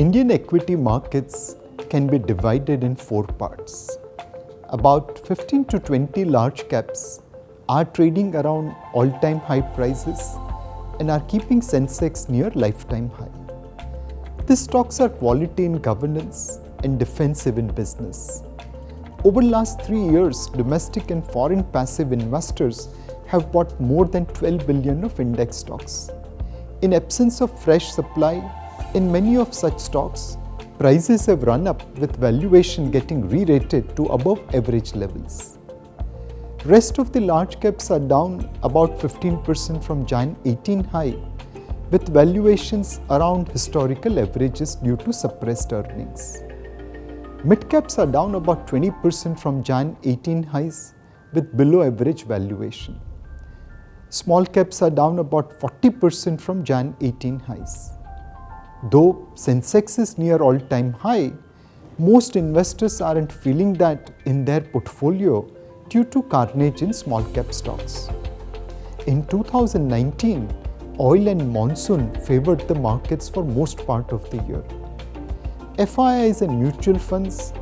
Indian equity markets can be divided in four parts. About 15 to 20 large caps are trading around all-time high prices and are keeping Sensex near lifetime high. These stocks are quality in governance and defensive in business. Over the last 3 years, domestic and foreign passive investors have bought more than 12 billion of index stocks. In absence of fresh supply, in many of such stocks, prices have run up with valuation getting re-rated to above average levels. Rest of the large caps are down about 15% from Jan 18 high, with valuations around historical averages due to suppressed earnings. Mid caps are down about 20% from Jan 18 highs with below average valuation. Small caps are down about 40% from Jan 18 highs. Though Sensex is near all-time high, most investors aren't feeling that in their portfolio due to carnage in small cap stocks. In 2019, oil and monsoon favored the markets for most part of the year. FIIs and mutual funds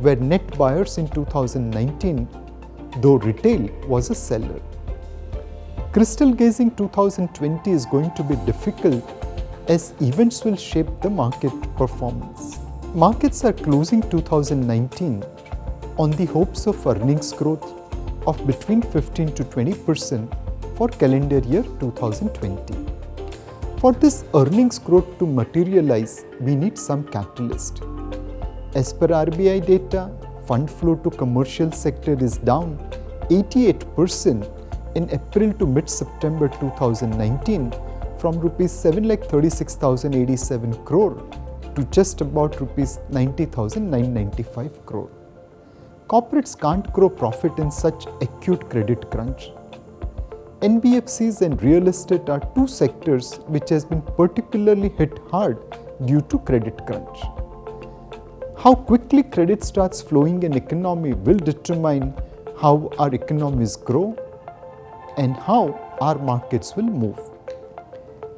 were net buyers in 2019, though retail was a seller. Crystal gazing 2020 is going to be difficult as events will shape the market performance. Markets are closing 2019 on the hopes of earnings growth of between 15 to 20% for calendar year 2020. For this earnings growth to materialize, we need some catalyst. As per RBI data, fund flow to commercial sector is down 88% in April to mid-September 2019 from Rs 7,36,087 crore to just about Rs 90,995 crore. Corporates can't grow profit in such acute credit crunch. NBFCs and real estate are two sectors which has been particularly hit hard due to credit crunch. How quickly credit starts flowing in economy will determine how our economies grow and how our markets will move.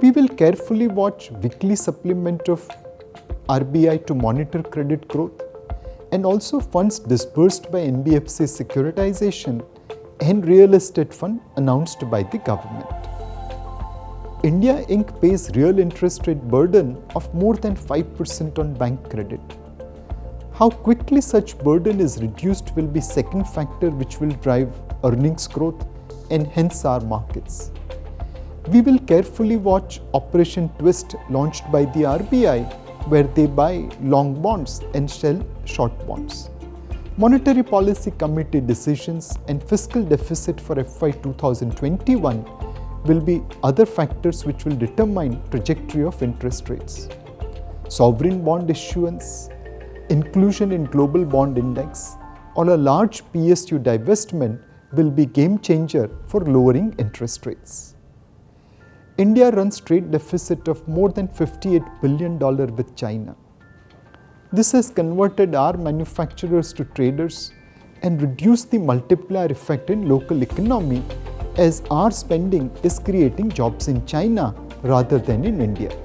We will carefully watch weekly supplement of RBI to monitor credit growth and also funds disbursed by NBFC securitization and real estate fund announced by the government. India Inc. pays real interest rate burden of more than 5% on bank credit. How quickly such burden is reduced will be second factor which will drive earnings growth and hence our markets. We will carefully watch Operation Twist launched by the RBI where they buy long bonds and sell short bonds. Monetary Policy Committee decisions and fiscal deficit for FY 2021 will be other factors which will determine trajectory of interest rates. Sovereign bond issuance, inclusion in global bond index, or a large PSU divestment will be game changer for lowering interest rates. India runs trade deficit of more than $58 billion with China. This has converted our manufacturers to traders and reduced the multiplier effect in local economy as our spending is creating jobs in China rather than in India.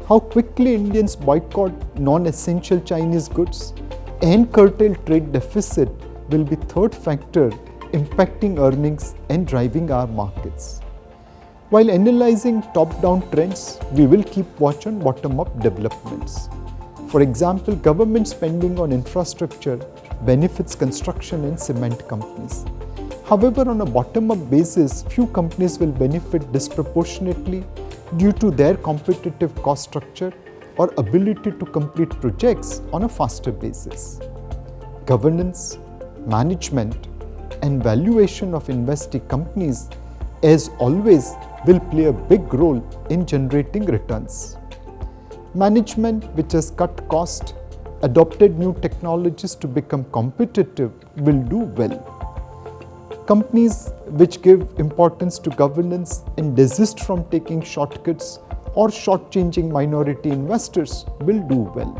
How quickly Indians boycott non-essential Chinese goods and curtail trade deficit will be third factor impacting earnings and driving our markets. While analyzing top-down trends, we will keep watch on bottom-up developments. For example, government spending on infrastructure benefits construction and cement companies. However, on a bottom-up basis, few companies will benefit disproportionately due to their competitive cost structure or ability to complete projects on a faster basis. Governance, management, and valuation of investing companies, as always, will play a big role in generating returns. Management, which has cut cost, adopted new technologies to become competitive, will do well. Companies which give importance to governance and desist from taking shortcuts or shortchanging minority investors will do well.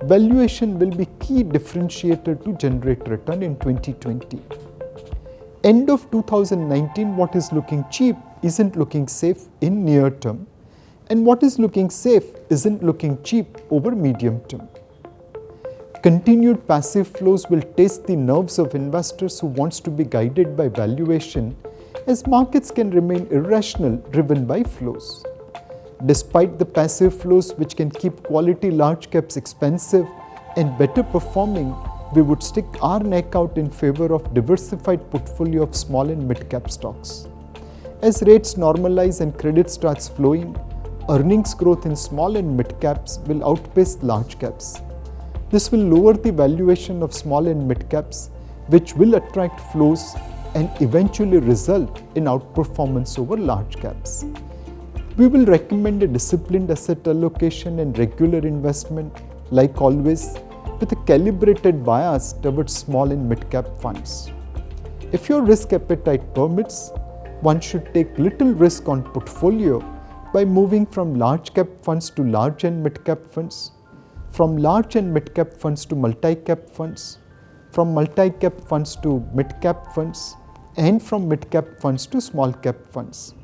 Valuation will be key differentiator to generate return in 2020. End of 2019, what is looking cheap isn't looking safe in near term, And what is looking safe isn't looking cheap over medium term. Continued passive flows will test the nerves of investors who wants to be guided by valuation, as markets can remain irrational driven by flows. Despite the passive flows which can keep quality large caps expensive and better performing, we would stick our neck out in favor of diversified portfolio of small and mid cap stocks. As rates normalize and credit starts flowing, earnings growth in small and mid caps will outpace large caps. This will lower the valuation of small and mid caps, which will attract flows and eventually result in outperformance over large caps. We will recommend a disciplined asset allocation and regular investment, like always, with a calibrated bias towards small and mid cap funds. If your risk appetite permits, one should take little risk on portfolio by moving from large cap funds to large and mid cap funds, from large and mid cap funds to multi cap funds, from multi cap funds to mid cap funds, and from mid cap funds to small cap funds.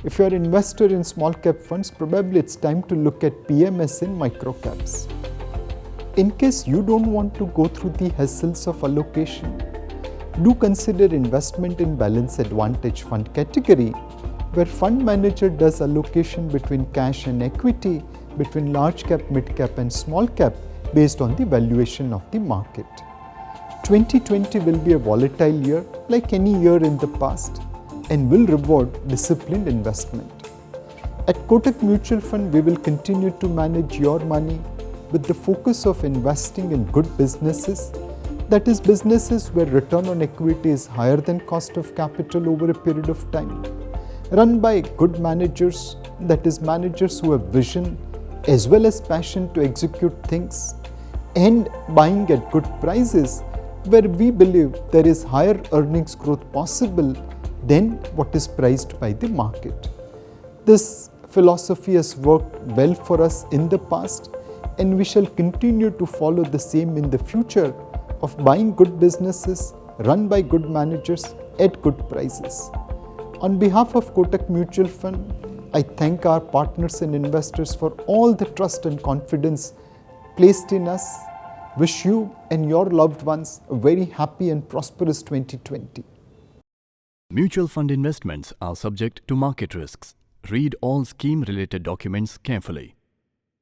If you are an investor in small cap funds, probably it's time to look at PMS in micro caps. In case you don't want to go through the hassles of allocation, do consider investment in Balance Advantage Fund category, where fund manager does allocation between cash and equity, between large cap, mid cap and small cap based on the valuation of the market. 2020 will be a volatile year like any year in the past and will reward disciplined investment. At Kotak Mutual Fund, we will continue to manage your money with the focus of investing in good businesses, that is, businesses where return on equity is higher than cost of capital over a period of time, run by good managers, that is, managers who have vision as well as passion to execute things, and buying at good prices where we believe there is higher earnings growth possible than what is priced by the market. This philosophy has worked well for us in the past, and we shall continue to follow the same in the future of buying good businesses run by good managers at good prices. On behalf of Kotak Mutual Fund, I thank our partners and investors for all the trust and confidence placed in us. Wish you and your loved ones a very happy and prosperous 2020. Mutual fund investments are subject to market risks. Read all scheme-related documents carefully.